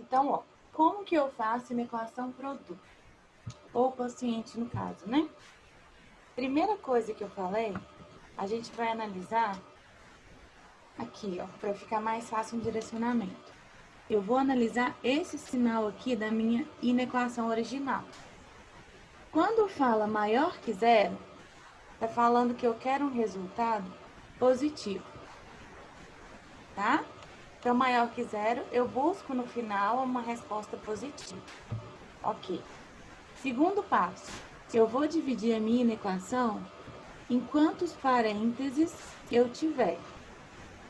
Então, ó, como que eu faço uma equação produto? Ou quociente, no caso, né? Primeira coisa que eu falei, a gente vai analisar aqui, ó, para ficar mais fácil o direcionamento. Eu vou analisar esse sinal aqui da minha inequação original. Quando fala maior que zero, tá falando que eu quero um resultado positivo, tá? Então, maior que zero, eu busco no final uma resposta positiva. Ok. Segundo passo, eu vou dividir a minha equação em quantos parênteses eu tiver.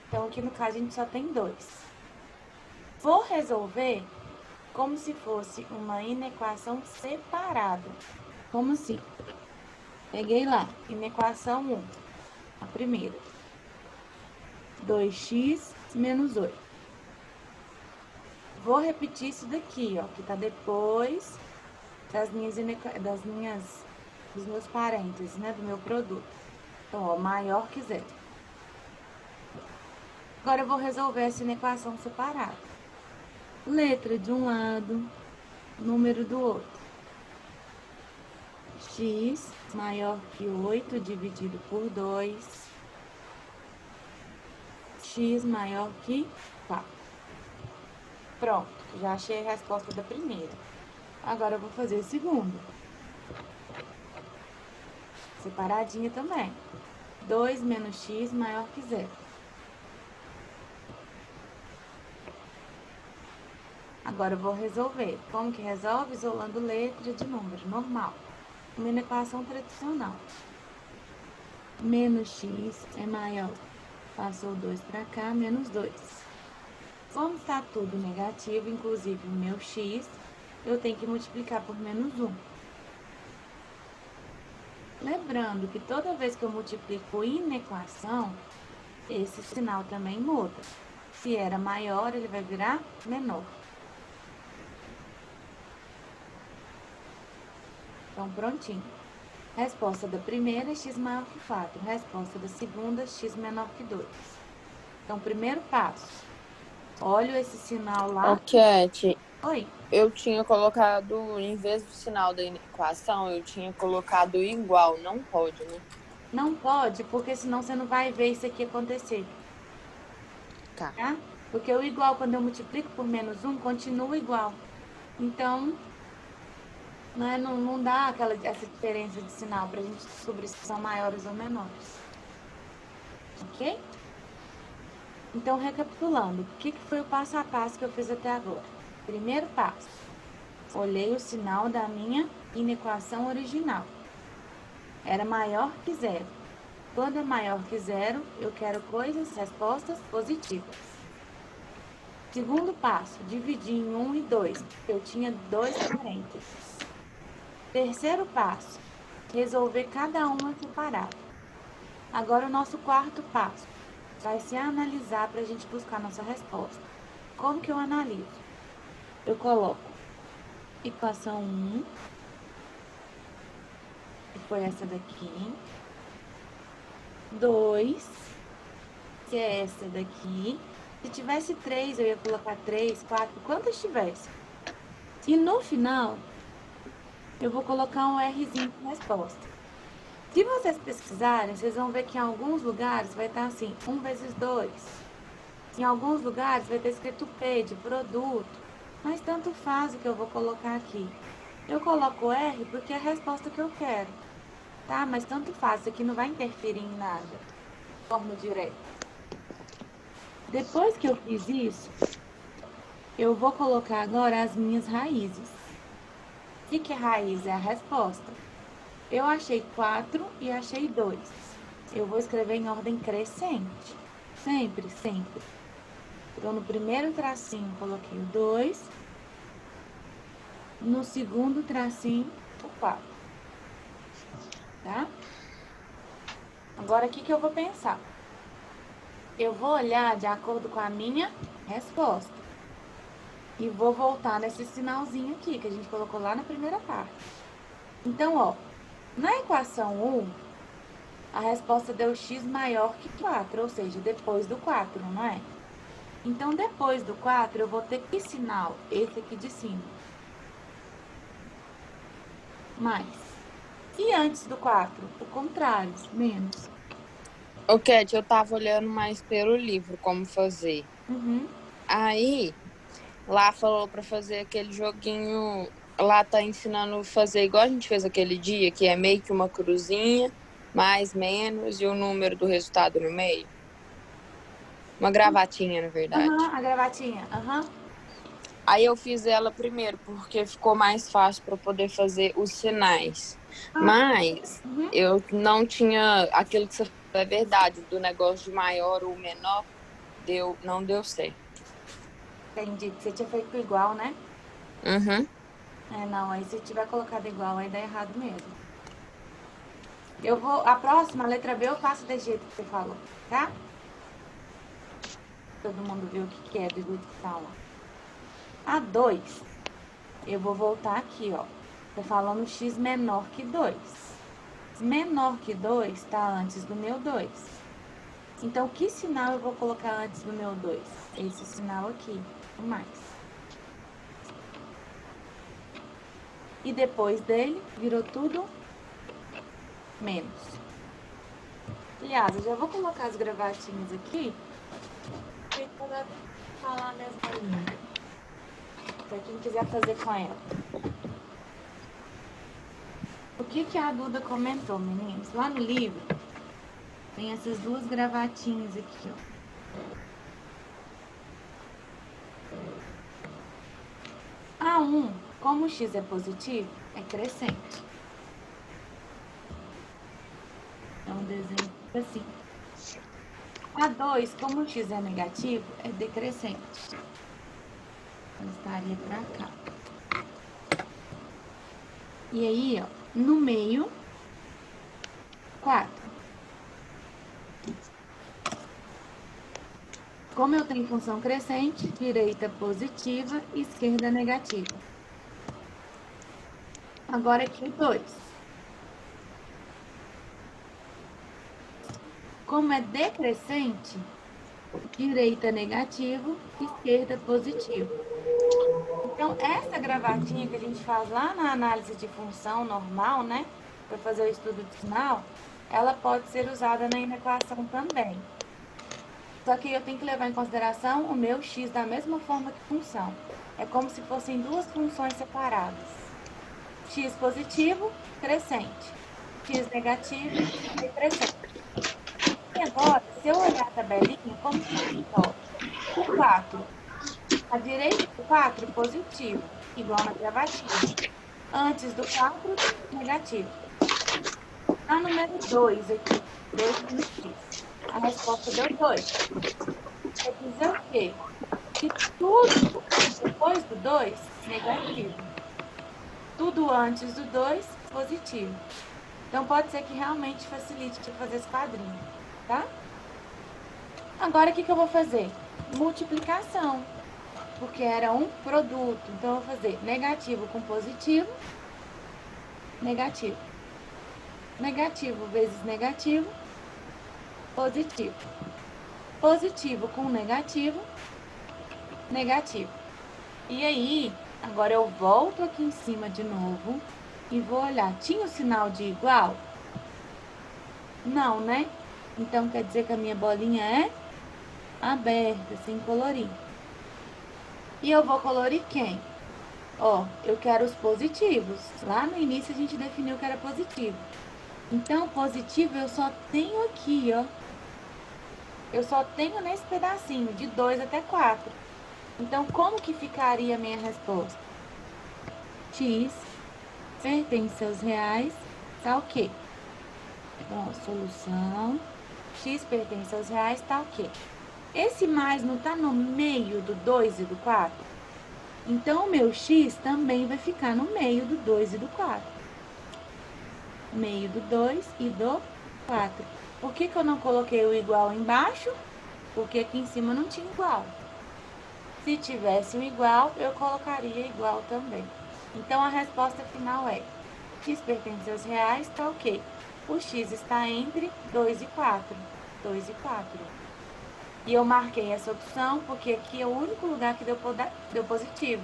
Então, aqui no caso, a gente só tem 2. Vou resolver como se fosse uma inequação separada. Como assim? Peguei lá, inequação 1, a primeira. 2x menos 8. Vou repetir isso daqui, ó, que tá depois dos meus parênteses, né, do meu produto. Então, ó, maior que zero. Agora, eu vou resolver essa inequação separada. Letra de um lado, número do outro. X maior que 8 dividido por 2. X maior que 4. Pronto, já achei a resposta da primeira. Agora, eu vou fazer a segunda. Separadinha também. 2 menos x maior que zero. Agora eu vou resolver. Como que resolve? Isolando letra de número, normal. Uma equação tradicional. Menos x é maior. Passou 2 para cá, menos 2. Como está tudo negativo, inclusive o meu x, eu tenho que multiplicar por menos 1. Lembrando que toda vez que eu multiplico inequação, esse sinal também muda. Se era maior, ele vai virar menor. Então, prontinho. Resposta da primeira, x maior que 4. Resposta da segunda, x menor que 2. Então, primeiro passo. Olho esse sinal lá. Ô, Cat, Oi. eu tinha colocado, em vez do sinal da equação, eu tinha colocado igual. Não pode, né? Não pode, porque senão você não vai ver isso aqui acontecer. Tá. Tá? Porque o igual, quando eu multiplico por menos 1, continua igual. Então, né, não dá essa diferença de sinal para a gente descobrir se são maiores ou menores. Ok? Então, recapitulando, o que foi o passo a passo que eu fiz até agora? Primeiro passo, olhei o sinal da minha inequação original. Era maior que zero. Quando é maior que zero, eu quero respostas positivas. Segundo passo, dividir em 1 e 2. Eu tinha 2 parênteses. Terceiro passo, resolver cada uma separada. Agora, o nosso quarto passo vai ser analisar para a gente buscar nossa resposta. Como que eu analiso? Eu coloco equação 1, que foi essa daqui. 2, que é essa daqui. Se tivesse 3, eu ia colocar 3, 4, quantas tivesse. E no final, eu vou colocar um Rzinho de resposta. Se vocês pesquisarem, vocês vão ver que em alguns lugares vai estar assim, 1 vezes 2. Em alguns lugares vai ter escrito P de produto, mas tanto faz o que eu vou colocar aqui. Eu coloco R porque é a resposta que eu quero, tá? Mas tanto faz, isso aqui não vai interferir em nada, forma direta. Depois que eu fiz isso, eu vou colocar agora as minhas raízes. O que é raiz? É a resposta. Eu achei 4 e achei 2. Eu vou escrever em ordem crescente. Sempre, sempre. Então, no primeiro tracinho, coloquei o 2. No segundo tracinho, o 4. Tá? Agora, o que eu vou pensar? Eu vou olhar de acordo com a minha resposta. E vou voltar nesse sinalzinho aqui, que a gente colocou lá na primeira parte. Então, ó, na equação 1, a resposta deu x maior que 4, ou seja, depois do 4, não é? Então, depois do 4, eu vou ter que sinal? Esse aqui de cima. Mais. E antes do 4? O contrário, menos. Ô, Cat, eu tava olhando mais pelo livro como fazer. Uhum. Aí, lá falou pra fazer aquele joguinho. Lá tá ensinando a fazer igual a gente fez aquele dia, que é meio que uma cruzinha, mais, menos, e o número do resultado no meio. Uma gravatinha, na verdade. A gravatinha. Aí eu fiz ela primeiro, porque ficou mais fácil para poder fazer os sinais. Mas Uhum. eu não tinha aquilo que você falou, é verdade, do negócio de maior ou menor, não deu certo. Entendi, que você tinha feito igual, né? Uhum. Não, aí se tiver colocado igual, aí dá errado mesmo. A próxima, a letra B, eu faço desse jeito que você falou, tá? Todo mundo viu o que é do jeito que tá lá. A 2, eu vou voltar aqui, ó. Tô falando x menor que 2. Menor que 2 tá antes do meu 2. Então, que sinal eu vou colocar antes do meu 2? Esse sinal aqui, o mais. E depois dele, virou tudo menos. Aliás, eu já vou colocar as gravatinhas aqui para falar a mesma língua. Para quem quiser fazer com ela. O que a Duda comentou, meninos? Lá no livro, tem essas duas gravatinhas aqui, ó. A 1, como o x é positivo, é crescente. Então, o desenho fica assim. A 2, como o x é negativo, é decrescente. Então, estaria para cá. E aí, ó, no meio, 4. Como eu tenho função crescente, direita positiva, esquerda negativa. Agora aqui o 2. Como é decrescente, direita negativo, esquerda positivo. Então, essa gravatinha que a gente faz lá na análise de função normal, né? Para fazer o estudo de sinal, ela pode ser usada na inequação também. Só que eu tenho que levar em consideração o meu x da mesma forma que função. É como se fossem duas funções separadas. X positivo, crescente. X negativo, decrescente. E agora, se eu olhar a tabelinha, como que fica? O 4. A direita do 4, positivo, igual na gravatinha. Antes do 4, negativo. A número 2 aqui, 2 menos x. A resposta deu 2. Quer dizer o quê? Que tudo depois do 2, negativo. Tudo antes do 2, positivo. Então, pode ser que realmente facilite de fazer esse quadrinho, tá? Agora, o que eu vou fazer? Multiplicação, porque era um produto. Então, eu vou fazer negativo com positivo, negativo. Negativo vezes negativo, positivo. Positivo com negativo, negativo. E aí, agora eu volto aqui em cima de novo e vou olhar. Tinha o sinal de igual? Não, né? Então, quer dizer que a minha bolinha é aberta, sem colorir. E eu vou colorir quem? Ó, eu quero os positivos. Lá no início a gente definiu que era positivo. Então, positivo eu só tenho aqui, ó. Eu só tenho nesse pedacinho, de 2 até 4. Então, como que ficaria a minha resposta? X pertence aos reais, tá o quê? Então, solução. X pertence aos reais, tá o quê? Esse mais não tá no meio do 2 e do 4? Então, o meu x também vai ficar no meio do 2 e do 4. Meio do 2 e do 4. Por que eu não coloquei o igual embaixo? Porque aqui em cima não tinha igual. Se tivesse um igual, eu colocaria igual também. Então, a resposta final é: x pertence aos reais, tá ok. O x está entre 2 e 4. 2 e 4. E eu marquei essa opção porque aqui é o único lugar que deu positivo.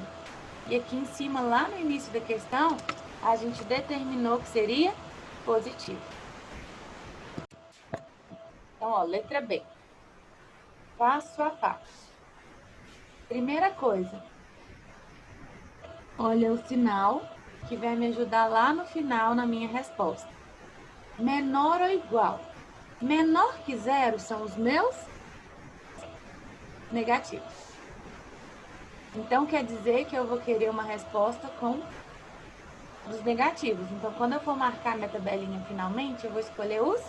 E aqui em cima, lá no início da questão, a gente determinou que seria positivo. Então, ó, letra B. Passo a passo. Primeira coisa, olha o sinal que vai me ajudar lá no final na minha resposta. Menor ou igual? Menor que zero são os meus negativos. Então, quer dizer que eu vou querer uma resposta com os negativos. Então, quando eu for marcar minha tabelinha finalmente, eu vou escolher os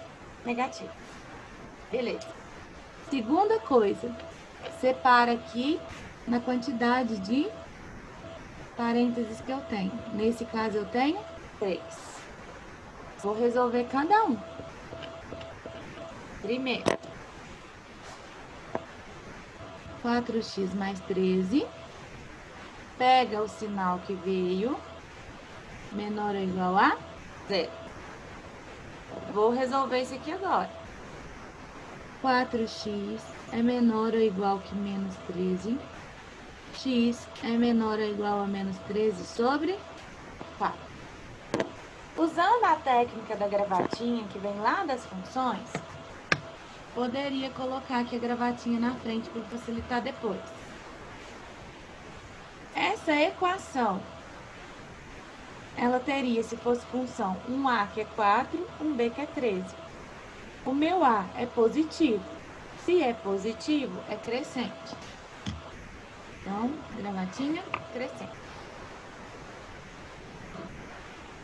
negativos. Beleza. Segunda coisa, separa aqui na quantidade de parênteses que eu tenho. Nesse caso, eu tenho 3. Vou resolver cada um. Primeiro, 4x mais 13. Pega o sinal que veio, menor ou igual a 0. Vou resolver isso aqui agora. 4x é menor ou igual que menos 13. X é menor ou igual a menos 13 sobre 4. Usando a técnica da gravatinha que vem lá das funções, poderia colocar aqui a gravatinha na frente para facilitar depois. Essa equação, ela teria, se fosse função, um A que é 4, um B que é 13. O meu A é positivo. Se é positivo, é crescente. Então, gravatinha crescente.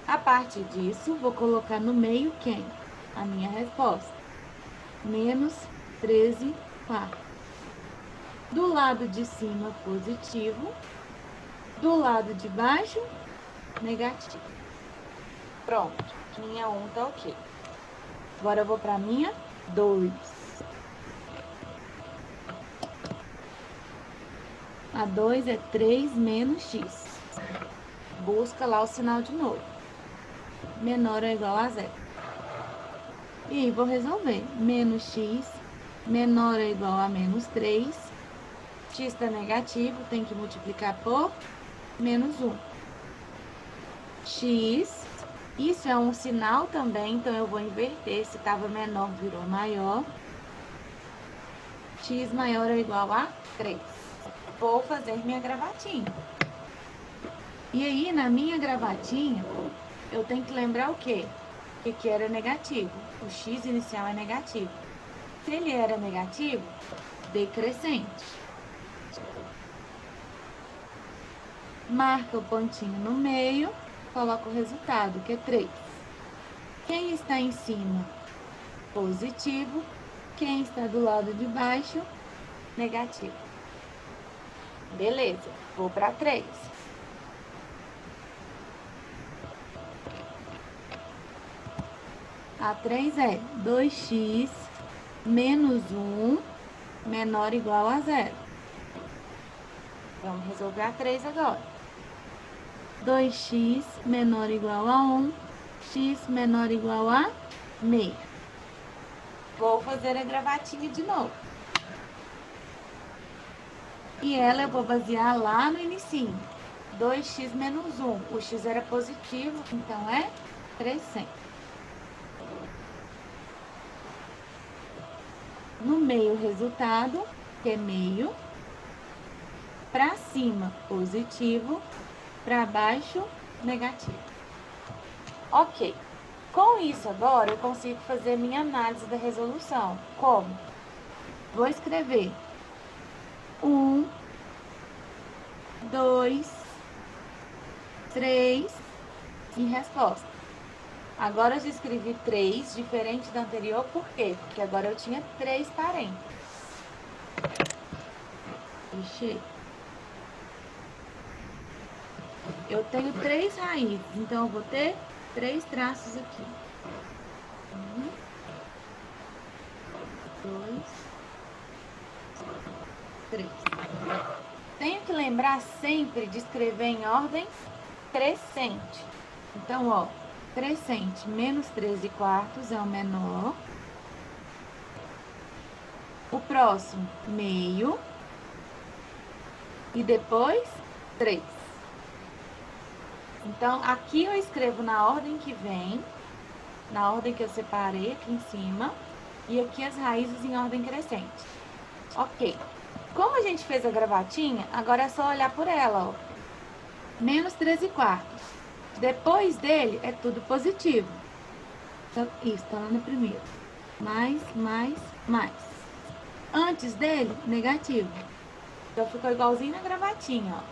A partir disso, vou colocar no meio quem? A minha resposta. Menos 13 quartos. Do lado de cima, positivo. Do lado de baixo, negativo. Pronto. Minha 1 tá ok. Agora eu vou para minha 2. A 2 é 3 menos x. Busca lá o sinal de novo. Menor ou igual a 0. E aí, vou resolver. Menos x menor ou igual a menos 3. X está negativo, tem que multiplicar por menos 1. X, isso é um sinal também, então eu vou inverter. Se estava menor, virou maior. X maior ou igual a 3. Vou fazer minha gravatinha. E aí, na minha gravatinha, eu tenho que lembrar o quê? Que aqui era negativo. O x inicial é negativo. Se ele era negativo, decrescente. Marca o pontinho no meio, coloca o resultado, que é 3. Quem está em cima? Positivo. Quem está do lado de baixo? Negativo. Beleza, vou para 3. A 3 é 2x menos 1 menor ou igual a 0. Vamos resolver a 3 agora. 2x menor ou igual a 1, x menor ou igual a meio. Vou fazer a gravatinha de novo. E ela eu vou basear lá no inicinho. 2x menos 1. O x era positivo, então é crescente. No meio, o resultado, que é meio. Para cima, positivo. Para baixo, negativo. Ok. Com isso agora, eu consigo fazer minha análise da resolução. Como? Vou escrever 1, 2, 3 e resposta. Agora eu já escrevi 3, diferente da anterior, por quê? Porque agora eu tinha 3 parênteses. Fechei. Eu tenho 3 raízes, então eu vou ter 3 traços aqui. 1, 2, 3. Tenho que lembrar sempre de escrever em ordem crescente. Então, ó, crescente, menos 13 quartos é o menor. O próximo, meio. E depois, 3. Então, aqui eu escrevo na ordem que vem, na ordem que eu separei aqui em cima, e aqui as raízes em ordem crescente. Ok. Como a gente fez a gravatinha, agora é só olhar por ela, ó. Menos 13/4. Depois dele, é tudo positivo. Então, isso, tá lá no primeiro. Mais, mais. Antes dele, negativo. Então, ficou igualzinho na gravatinha, ó.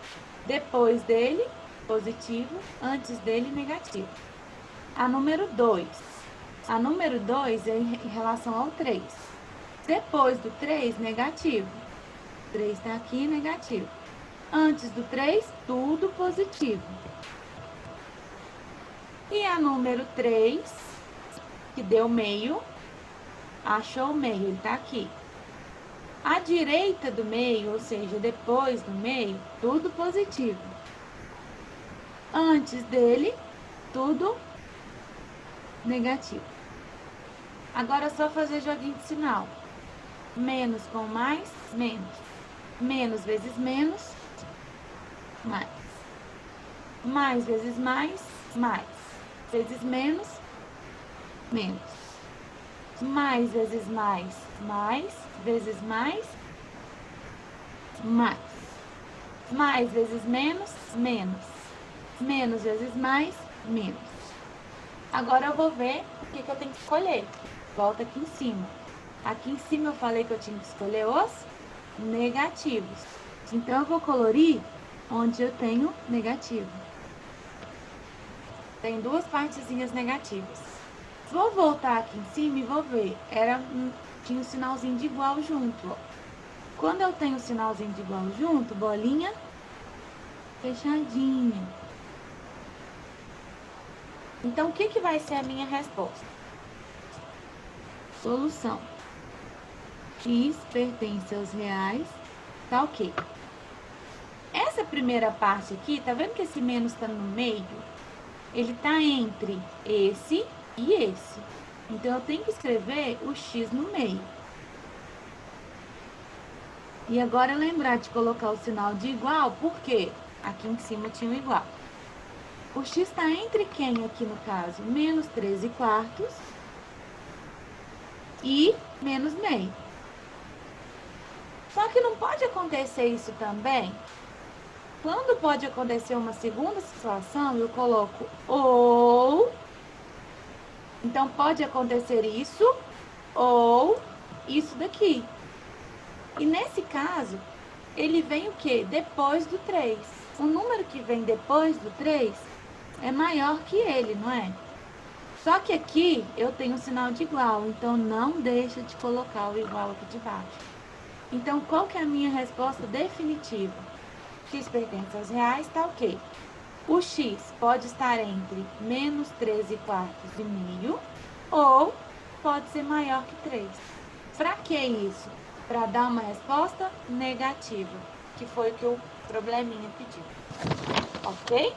Depois dele, positivo. Antes dele, negativo. A número 2. A número 2 é em relação ao 3. Depois do 3, negativo. 3 tá aqui, negativo. Antes do 3, tudo positivo. E a número 3, que deu meio, achou o meio, ele tá aqui. À direita do meio, ou seja, depois do meio, tudo positivo. Antes dele, tudo negativo. Agora é só fazer joguinho de sinal. Menos com mais, menos. Menos vezes menos, mais. Mais vezes mais, mais. Vezes menos, menos. Mais vezes mais, mais. Vezes mais, mais. Mais vezes menos, menos. Menos vezes mais, menos. Agora eu vou ver o que eu tenho que escolher. Volta aqui em cima. Aqui em cima eu falei que eu tinha que escolher os negativos. Então, eu vou colorir onde eu tenho negativo. Tem duas partezinhas negativas. Vou voltar aqui em cima e vou ver. Tinha um sinalzinho de igual junto, ó. Quando eu tenho o sinalzinho de igual junto, bolinha fechadinha. Então, o que vai ser a minha resposta? Solução. X pertence aos reais, tá ok. Essa primeira parte aqui, tá vendo que esse menos tá no meio? Ele tá entre esse e esse. Então, eu tenho que escrever o X no meio. E agora, lembrar de colocar o sinal de igual, porque aqui em cima tinha o igual. O X está entre quem aqui no caso? Menos 13/4 e menos meio. Só que não pode acontecer isso também? Quando pode acontecer uma segunda situação, eu coloco ou. Então, pode acontecer isso ou isso daqui. E nesse caso, ele vem o quê? Depois do 3. O número que vem depois do 3 é maior que ele, não é? Só que aqui eu tenho um sinal de igual, então não deixa de colocar o igual aqui de baixo. Então, qual que é a minha resposta definitiva? X pertence aos reais, tá ok. O X pode estar entre menos 13/4 e meio, ou pode ser maior que 3. Para que isso? Para dar uma resposta negativa, que foi o que o probleminha pediu. Ok?